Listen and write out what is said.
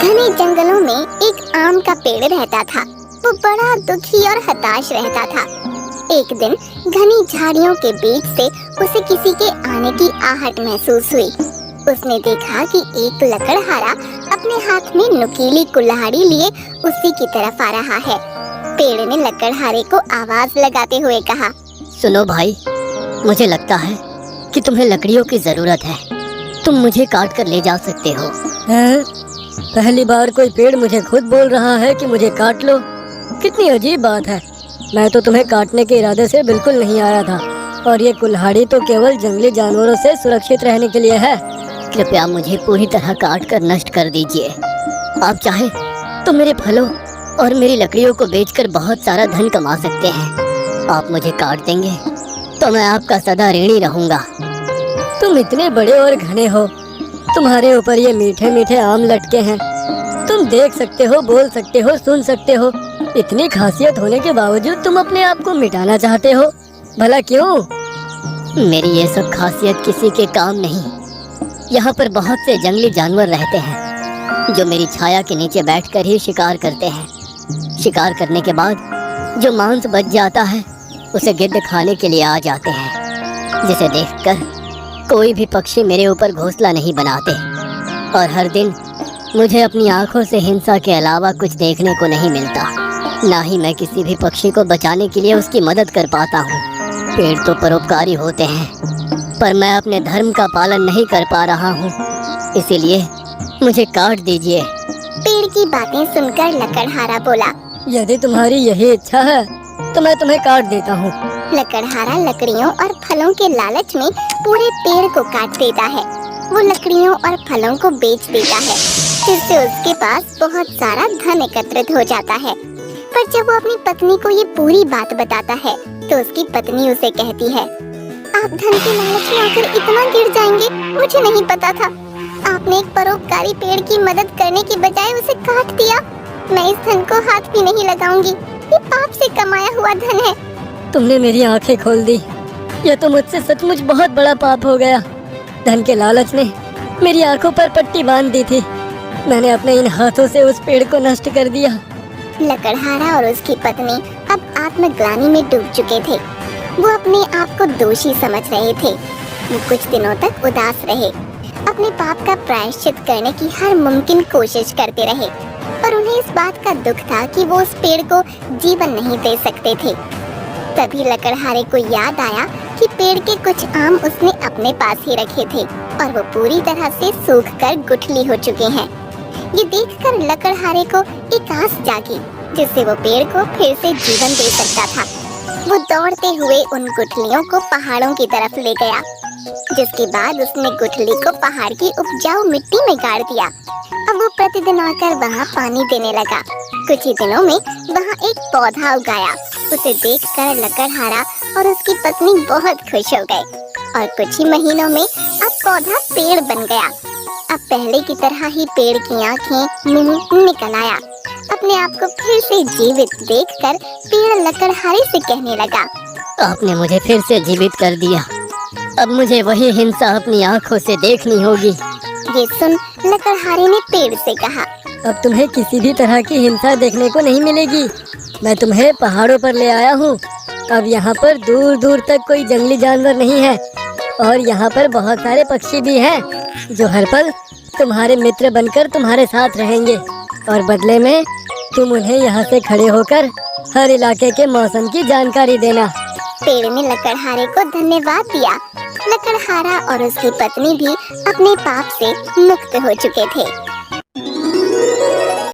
घने जंगलों में एक आम का पेड़ रहता था। वो बड़ा दुखी और हताश रहता था। एक दिन घनी झाड़ियों के बीच से उसे किसी के आने की आहट महसूस हुई। उसने देखा कि एक लकड़हारा अपने हाथ में नुकीली कुल्हाड़ी लिए उसी की तरफ आ रहा है। पेड़ ने लकड़हारे को आवाज लगाते हुए कहा, सुनो भाई, मुझे लगता है कि तुम्हें लकड़ियों की जरूरत है। तुम मुझे काट कर ले जा सकते हो। पहली बार कोई पेड़ मुझे खुद बोल रहा है कि मुझे काट लो। कितनी अजीब बात है। मैं तो तुम्हें काटने के इरादे से बिल्कुल नहीं आया था, और ये कुल्हाड़ी तो केवल जंगली जानवरों से सुरक्षित रहने के लिए है। कृपया मुझे पूरी तरह काट कर नष्ट कर दीजिए। आप चाहे तो मेरे फलों और मेरी लकड़ियों को बेचकर बहुत सारा धन कमा सकते हैं। आप मुझे काट देंगे तो मैं आपका सदा ऋणी रहूंगा। तुम इतने बड़े और घने हो, तुम्हारे ऊपर ये मीठे मीठे आम लटके हैं। तुम देख सकते हो, बोल सकते हो, सुन सकते हो। इतनी खासियत होने के बावजूद तुम अपने आप को मिटाना चाहते हो। भला क्यों? मेरी ये सब खासियत किसी के काम नहीं। यहाँ पर बहुत से जंगली जानवर रहते हैं जो मेरी छाया के नीचे बैठकर ही शिकार करते हैं। शिकार करने के बाद जो मांस बच जाता है उसे गिद्ध खाने के लिए आ जाते हैं, जिसे देखकर कोई भी पक्षी मेरे ऊपर घोंसला नहीं बनाते। और हर दिन मुझे अपनी आंखों से हिंसा के अलावा कुछ देखने को नहीं मिलता। ना ही मैं किसी भी पक्षी को बचाने के लिए उसकी मदद कर पाता हूँ। पेड़ तो परोपकारी होते हैं, पर मैं अपने धर्म का पालन नहीं कर पा रहा हूँ, इसीलिए मुझे काट दीजिए। पेड़ की बातें सुनकर लकड़हारा बोला, यदि तुम्हारी यही इच्छा है तो मैं तुम्हें काट देता हूँ। लकड़हारा लकड़ियों और फलों के लालच में पूरे पेड़ को काट देता है। वो लकड़ियों और फलों को बेच देता है, जिससे उसके पास बहुत सारा धन एकत्रित हो जाता है। पर जब वो अपनी पत्नी को ये पूरी बात बताता है तो उसकी पत्नी उसे कहती है, आप धन के लालच में आकर इतना गिर जाएंगे, मुझे नहीं पता था। आपने एक परोपकारी पेड़ की मदद करने की बजाय उसे काट दिया। मैं इस धन को हाथ भी नहीं लगाऊंगी। ये पाप से कमाया हुआ धन है। तुमने मेरी आंखें खोल दी। यह तो मुझसे सचमुच बहुत बड़ा पाप हो गया। धन के लालच ने मेरी आंखों पर पट्टी बांध दी थी। मैंने अपने इन हाथों से उस पेड़ को नष्ट कर दिया। लकड़हारा और उसकी पत्नी अब आत्मग्लानि में डूब चुके थे। वो अपने आप को दोषी समझ रहे थे। वो कुछ दिनों तक उदास रहे, अपने पाप का प्रायश्चित करने की हर मुमकिन कोशिश करते रहे, पर उन्हें इस बात का दुख था कि वो उस पेड़ को जीवन नहीं दे सकते थे। तभी लकड़हारे को याद आया कि पेड़ के कुछ आम उसने अपने पास ही रखे थे और वो पूरी तरह से सूखकर गुठली हो चुके हैं। ये देखकर लकड़हारे को एक आस जागी, जिससे वो पेड़ को फिर से जीवन दे सकता था। वो दौड़ते हुए उन गुठलियों को पहाड़ों की तरफ ले गया, जिसके बाद उसने गुठली को पहाड़ की उपजाऊ मिट्टी में गाड़ दिया। अब वो प्रतिदिन आकर वहाँ पानी देने लगा। कुछ ही दिनों में वहाँ एक पौधा उगाया। उसे देखकर लकड़हारा और उसकी पत्नी बहुत खुश हो गए और कुछ ही महीनों में अब पौधा पेड़ बन गया। अब पहले की तरह ही पेड़ की आँखें, मुंह निकल आया। अपने आप को फिर से जीवित देखकर पेड़ लकड़हारे से कहने लगा, आपने मुझे फिर से जीवित कर दिया। अब मुझे वही हिंसा अपनी आंखों से देखनी होगी। ये सुन लकड़हारे ने पेड़ से कहा, अब तुम्हें किसी भी तरह की हिंसा देखने को नहीं मिलेगी। मैं तुम्हें पहाड़ों पर ले आया हूँ। अब यहाँ पर दूर दूर तक कोई जंगली जानवर नहीं है, और यहाँ पर बहुत सारे पक्षी भी हैं जो हर पल तुम्हारे मित्र बनकर तुम्हारे साथ रहेंगे, और बदले में तुम उन्हें यहाँ से खड़े होकर हर इलाके के मौसम की जानकारी देना। पेड़ ने लकड़हारे को धन्यवाद दिया। लकड़हारा और उसकी पत्नी भी अपने पाप से मुक्त हो चुके थे।